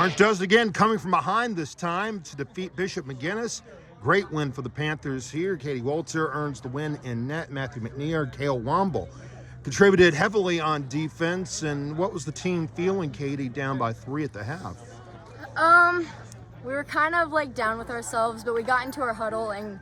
Orange does it again, coming from behind this time to defeat Bishop McGuinness. Great win for the Panthers here. Katie Wolter earns the win in net. Macneir and Kale Womble contributed heavily on defense. And what was the team feeling, Katie, down by 3 at the half? We were kind of like down with ourselves, but we got into our huddle and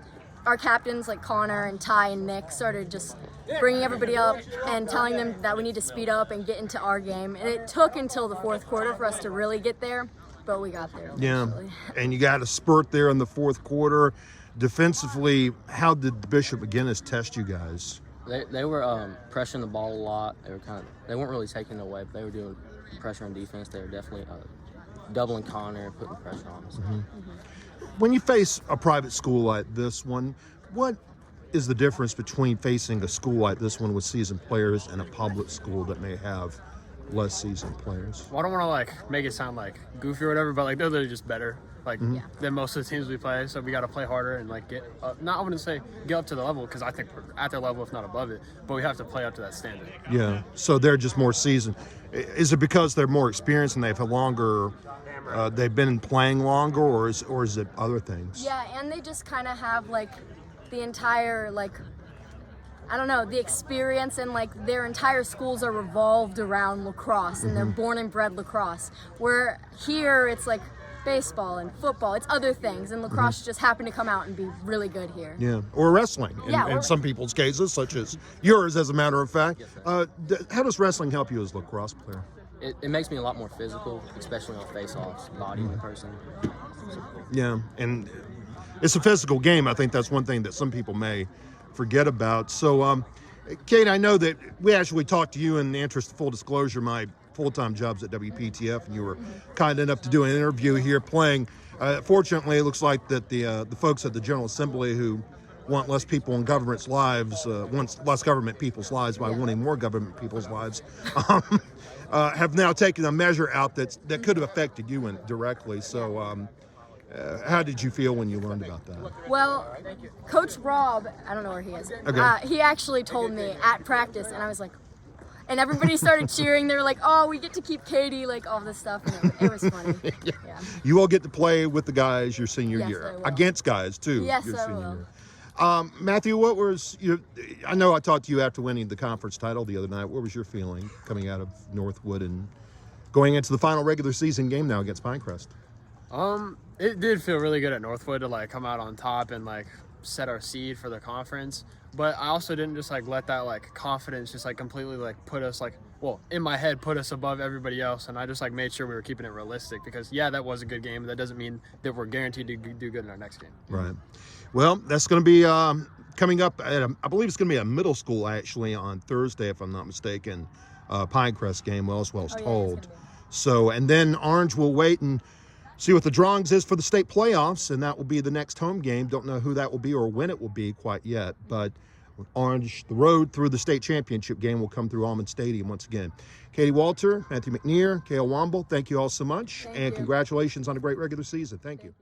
our captains like Connor and Ty and Nick started just bringing everybody up and telling them that we need to speed up and get into our game. And it took until the fourth quarter for us to really get there, but we got there eventually. Yeah, and you got a spurt there in the fourth quarter. Defensively, how did Bishop McGuinness test you guys? They were pressuring the ball a lot. They weren't really taking it away, but they were doing pressure on defense. They were definitely doubling Connor, putting pressure on us. Mm-hmm. When you face a private school like this one, what is the difference between facing a school like this one with seasoned players and a public school that may have less seasoned players? Well, I don't want to make it sound like goofy or whatever, but they're just better than most of the teams we play. So we got to play harder and get up. Not I wouldn't say get up to the level, because I think we're at their level, if not above it. But we have to play up to that standard. Yeah. So they're just more seasoned. Is it because they're more experienced and they've had longer? They've been playing longer, or is it other things? Yeah, and they just kind of have the entire I don't know, the experience, and their entire schools are revolved around lacrosse, and they're born and bred lacrosse. Where here it's baseball and football, it's other things, and lacrosse just happened to come out and be really good here. Yeah, or wrestling in some people's cases, such as yours, as a matter of fact. How does wrestling help you as a lacrosse player? It makes me a lot more physical, especially on face-offs, bodying the person. Yeah, and it's a physical game. I think that's one thing that some people may forget about. So, Kate, I know that we actually talked to you in the interest of full disclosure. My full-time job's at WPTF, and you were kind enough to do an interview here playing. Fortunately, it looks like that the folks at the General Assembly who want less people in government's lives, want less government people's lives by wanting more government people's lives, have now taken a measure out that could have affected you directly. So how did you feel when you learned about that? Well, Coach Rob, I don't know where he is, he actually told me at practice, and I was like, and everybody started cheering. They were like, oh, we get to keep Katie, all this stuff. And it was funny. Yeah. You will get to play with the guys your senior Yes, year. I will. Against guys, too. Yes, your I senior will. year. Matthew, what was I know I talked to you after winning the conference title the other night. What was your feeling coming out of Northwood and going into the final regular season game now against Pinecrest? It did feel really good at Northwood to come out on top and set our seed for the conference. But I also didn't just let that confidence just completely put us in my head, put us above everybody else. And I just made sure we were keeping it realistic, because that was a good game. But that doesn't mean that we're guaranteed to do good in our next game. Right. Well, that's going to be coming up at I believe it's going to be a middle school actually on Thursday, if I'm not mistaken. Pinecrest game, well as told. So, and then Orange will wait and see what the drawings is for the state playoffs, and that will be the next home game. Don't know who that will be or when it will be quite yet, but Orange, the road through the state championship game will come through Auman Stadium once again. Katie Wolter, Matthew Macneir, Kale Womble, thank you all so much, and congratulations on a great regular season. Thank you.